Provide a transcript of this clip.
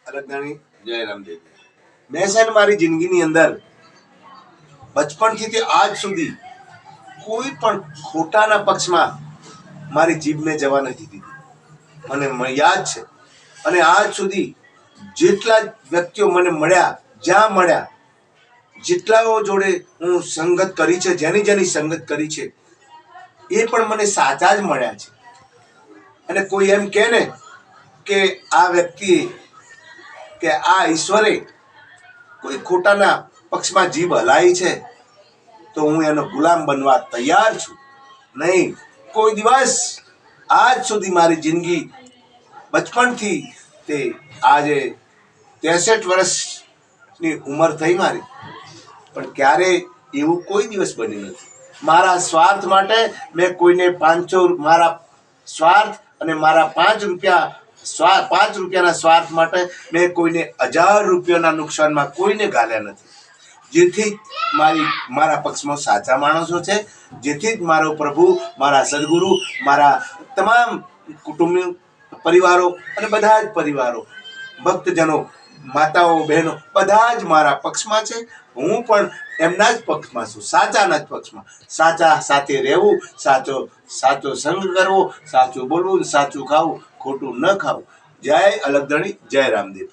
અલગદાણી જય રામદેવ. મેં છે ને મારી જિંદગીની અંદર બચપણથી તે આજ સુધી કોઈ પણ ખોટાના પક્ષમાં મારી જીભ મેં જવા નથી દીધી. મને યાદ છે અને આજ સુધી જેટલા વ્યક્તિઓ મને મળ્યા, જ્યાં મળ્યા, જેટલાઓ જોડે હું સંગત કરી છે, જેની સંગત કરી છે, એ પણ મને સાચા જ મળ્યા છે. અને કોઈ એમ કહે ને કે આ વ્યક્તિએ કે આ ઈશ્વરે કોઈ ખોટાના પક્ષમાં જીભ હલાવી છે, તો હું એનો ગુલામ બનવા તૈયાર છું. નહીં, કોઈ દિવસ આજ સુધી મારી જિંદગી બચપણથી તે આજે 63 વર્ષની ઉંમર થઈ મારી, પણ ક્યારે એવું કોઈ દિવસ બન્યું નથી. મારા સ્વાર્થ માટે મેં કોઈને 500 મારા સ્વાર્થ અને મારા 5 રૂપિયાના સ્વાર્થ માટે મેં કોઈને 1000 રૂપિયાના નુકસાનમાં કોઈને ગાલ્યા નથી. જેથી મારા પક્ષમાં સાચા માણસો છે, જેથી જ મારો પ્રભુ, મારા સદગુરુ, મારા તમામ કુટુંબી પરિવારો અને બધા જ પરિવારો, ભક્તજનો, માતાઓ, બહેનો બધા જ મારા પક્ષમાં છે. હું પણ એમના જ પક્ષમાં છું, સાચાના જ પક્ષમાં. સાચા સાથે રહેવું, સાચો સંગ કરવો, સાચું બોલવું, સાચું ખાવું, ખોટું ન ખાવું. જય અલગધણી, જય રામદેવ.